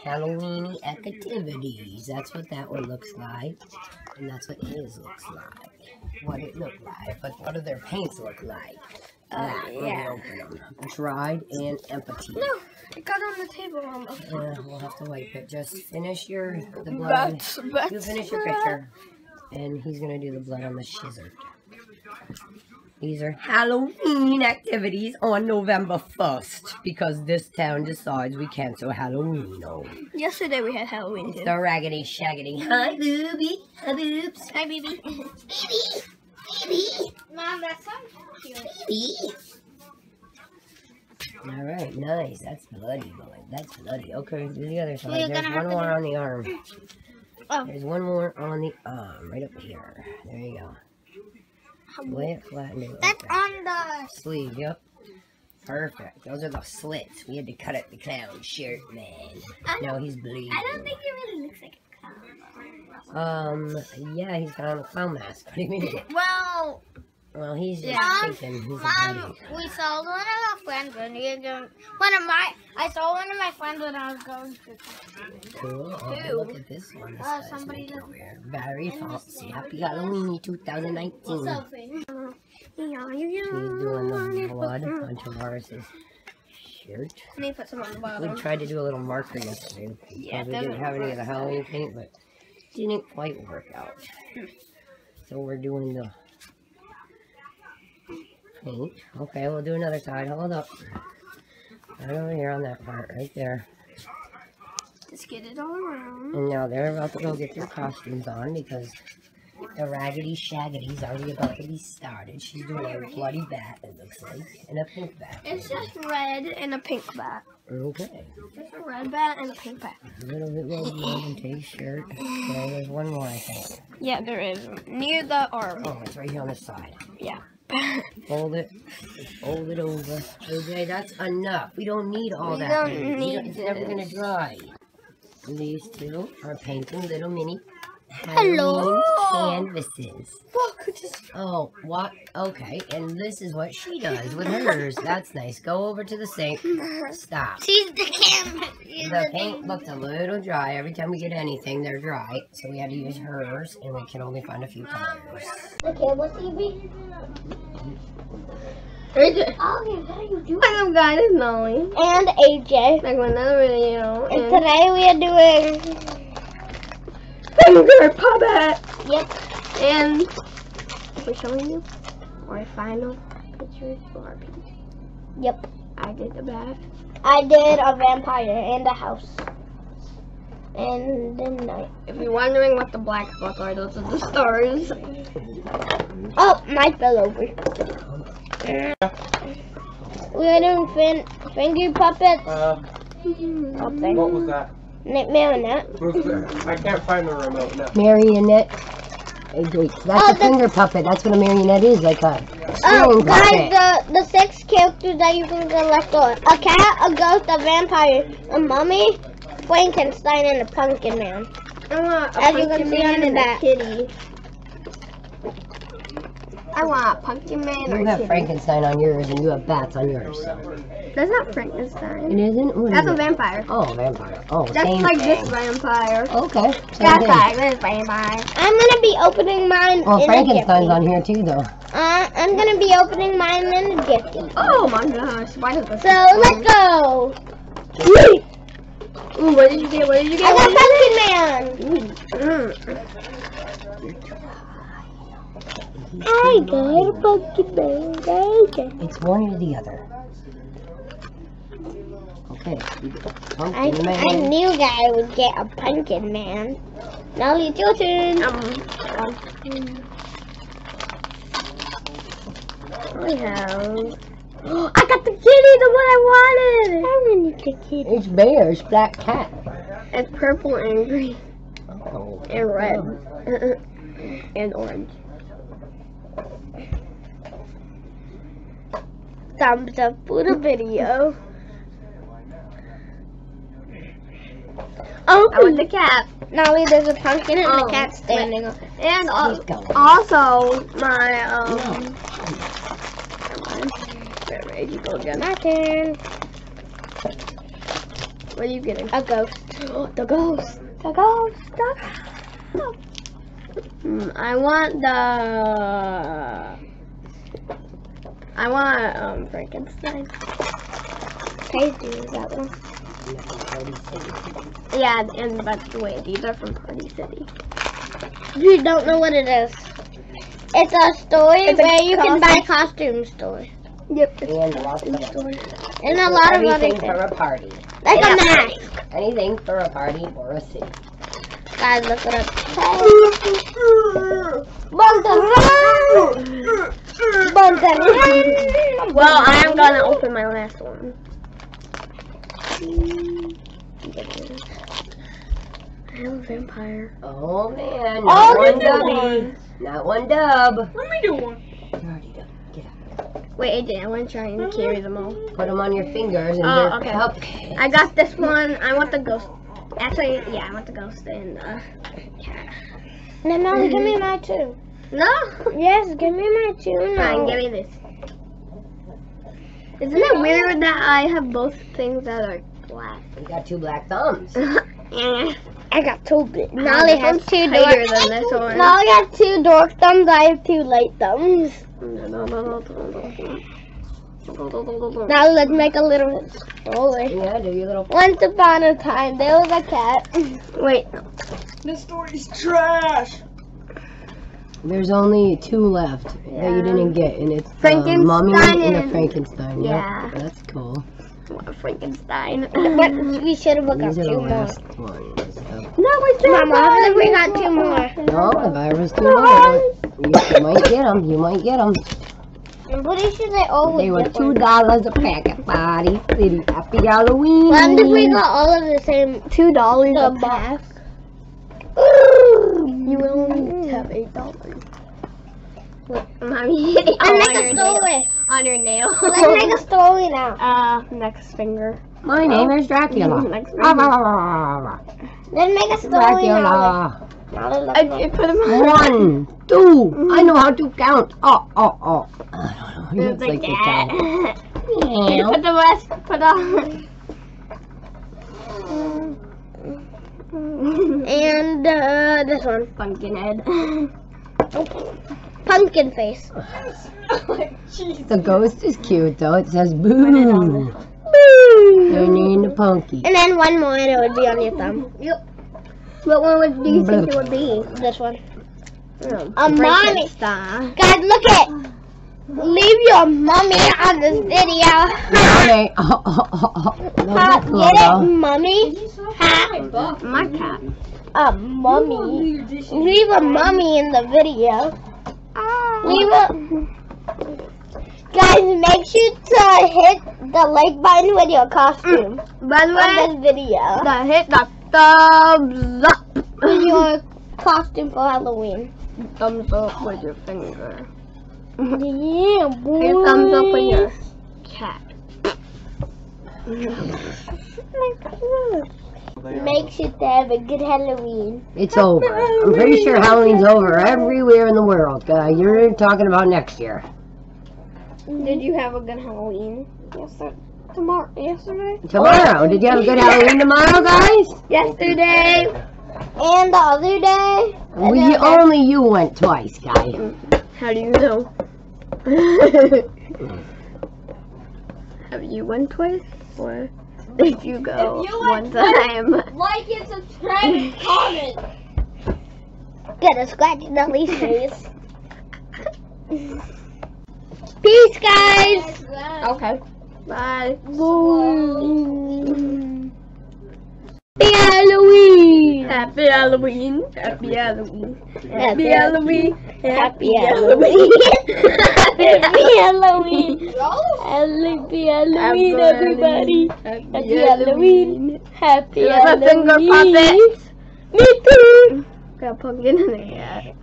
Halloween activities. That's what that one looks like. And that's what his looks like. What it looked like. But what do their paints look like? Yeah. Open them. Dried and empty. No, it got on the table almost. We'll have to wipe it. Just finish the blood. You finish your picture. And he's going to do the blood on the scissor. These are Halloween activities on November 1st. Because this town decides we cancel Halloween. Yesterday we had Halloween too. The Raggedy Shaggedy. Hi, Booby. Hi, Boobs. Hi, baby. Baby. Mom, that sounds cute. Baby. All right, nice. That's bloody, boy. That's bloody. Okay, do the other side. There's one more on the arm. Oh. There's one more on the arm, right up here. There you go. Lay it flat and do it That's like that. on the Sleeve, yep. Perfect. Those are the slits. We had to cut it the clown shirt, man. No, he's bleeding. I don't think it really looks like a clown. Yeah, he's got on a clown mask. What do you mean? Well, he's just Mom, thinking he's a Mom, buddy. we saw one of our friends when I saw one of my friends when I was going to. Cool. Oh, look at this one. This guy's somebody making over here. Very fancy. Happy Halloween 2019. Something. She's doing the blood on Tavares' shirt. Let me put some on the We bottom. tried to do a little marker yesterday. Yeah, We didn't have any of the Halloween paint, but didn't quite work out. So we're doing the paint. Okay, we'll do another side. Hold up. Right over here on that part, right there. Just get it all around. And now they're about to go get their costumes on because the Raggedy Shaggedy's already about to be started. She's doing a bloody bat, it looks like, and a pink bat. It's just red and a pink bat. Okay. Just a red bat and a pink bat. A little bit more blood and take shirt. Okay, there's one more, I think. Yeah, there is. Near the arm. Oh, it's right here on this side. Yeah. Fold it. Fold it over. Okay, that's enough. We don't need all We that. don't need It's never this. going to dry. These two are painting little mini Hello. Halloween canvases. Look, just Oh, what? Okay, and this is what she does with hers. That's nice. Go over to the sink. Stop. she's the camera. The paint looked a little dry. Every time we get anything, they're dry. So we had to use hers, and we can only find a few colors. Okay, what's TV? Okay, how are you doing? What's up, guys? It's Molly. And AJ. Back with another video. And today we are doing. Finger puppet. Yep. And we're showing you our final pictures for our piece. Yep. I did the bath. I did a vampire and a house. And the night. If you're wondering what the black spots are, those are the stars. Oh, mine fell over. We're doing finger puppets. What was that? Marionette. I can't find the remote now. Marionette. That's a finger puppet. That's what a marionette is, like a Oh, string puppet. guys, the 6 characters that you can select are a cat, a ghost, a vampire, a mummy, Frankenstein, and a pumpkin man. I want a As you pumpkin can see on man the and a back. kitty. I want a pumpkin man or You a have kitty. Frankenstein on yours, and you have bats on yours. That's not Frankenstein. It isn't? What That's is a it? vampire. Oh, vampire. Oh, That's same like thing. this vampire. Okay. same That's thing. like this vampire. I'm gonna be opening mine Well, in Frankenstein's a on here too, though. I'm gonna be opening mine in a gifty. Oh my gosh. Why does this? So let's go. Ooh, what did you get? What did you I get? got Pumpkin Man. I got a Pumpkin Man. Okay. It's one or the other. Okay. I Pumpkin Man. knew that I would get a Pumpkin Man. Now it's your turn. I have. I got the kitty, the one I wanted. I wanted the kitty. It's bear's black cat. It's purple and green Oh. and red and orange. Thumbs up for the video. Oh, with the cat. Now there's a pumpkin and Oh, the cat standing up. And Keep going. also my Where did you go again? My turn. What are you getting? A ghost. The ghost. The ghost. I want Frankenstein. Tasty is that one. Yeah, and by the way, these are from Party City. You don't know what it is. It's a store It's a where you can buy costume. costume stores. Yep. And lots of Store. And a lot of other anything things. for a party. Like Yeah. a mask. Anything for a party or a city. Guys, look it up. Well, I am gonna open my last one. I have a vampire. Oh man, Oh, not one good dubby. Not one dub. Let me do one. You already done. Get up. Wait, AJ, I want to try and carry them all. Put them on your fingers and Oh, they're okay. cupcakes. I got this one. I want the ghost. Actually, yeah, I want the ghost and cat. No, give me mine too. No? Yes, give me mine too. Fine, give me this. Isn't it weird that I have both things that are black? You got 2 black thumbs. I got two big. This Nolly has one's 2 tighter dark. than this one. Nolly got 2 dark thumbs. I have 2 light thumbs. Now let's make a little story. Yeah, do your little. Once upon a time, there was a cat. Wait, This story's trash. There's only 2 left that you didn't get, and it's the Frankenstein mummy and the and- Frankenstein. Yeah. Yep, that's cool. Frankenstein. But we should have got These are 2 the more. last ones. Mama, how did we got 2 more? No, if I was 2 more, you might get them. You might get them. I'm pretty sure they all They were were different. $2 a packet, buddy. Pretty happy Halloween. What if we got all of the same $2 a the pack. You will only have $8. Mommy, Let's make a story. on your nail. Let's make a story now. Next finger. My name is Dracula. Next Ah, finger. rah, rah, rah, rah. Let's make a story now. Dracula. I put them on. 1, 2. I know how to count. Oh. I don't know. It's like the count. Meow. Put the rest. Put on. And this one. Pumpkin head. Pumpkin face. The ghost is cute though. It says boo. Boo! You're named the punky. And then one more and it would be on your thumb. Yep. What one do you think it would be? This one. Oh, A mommy. Frankenstein. Guys, look it. Leave your mommy on this video. Okay. Ha, That's cool get it, though. mommy? Ha, My cat. a mummy. Leave a mummy in the video. Leave a... Guys, make sure to hit the like button with your costume By the way, on this video. hit the thumbs up. With your costume for Halloween. Thumbs up with your finger. Yeah, boy. Your thumbs up with your cat. Make sure to have a good Halloween. It's over. I'm pretty sure Halloween's over everywhere in the world. You're talking about next year. Did you have a good Halloween? Yes, sir. Yesterday? Tomorrow. Did you have a good Halloween tomorrow, guys? Yesterday. And the other day. Only you went twice, guys. How do you know? Have you went twice? Or did you go one time? Like and subscribe and comment. Get a scratch in the least face. Peace, guys. Okay. Bye. Happy Halloween. Happy Halloween. Happy Halloween. Happy Halloween. Happy Halloween. Happy Halloween. Happy Halloween, everybody. Happy Halloween. Happy Here's a finger Halloween. puppet. Me too. Got a pumpkin in the cat.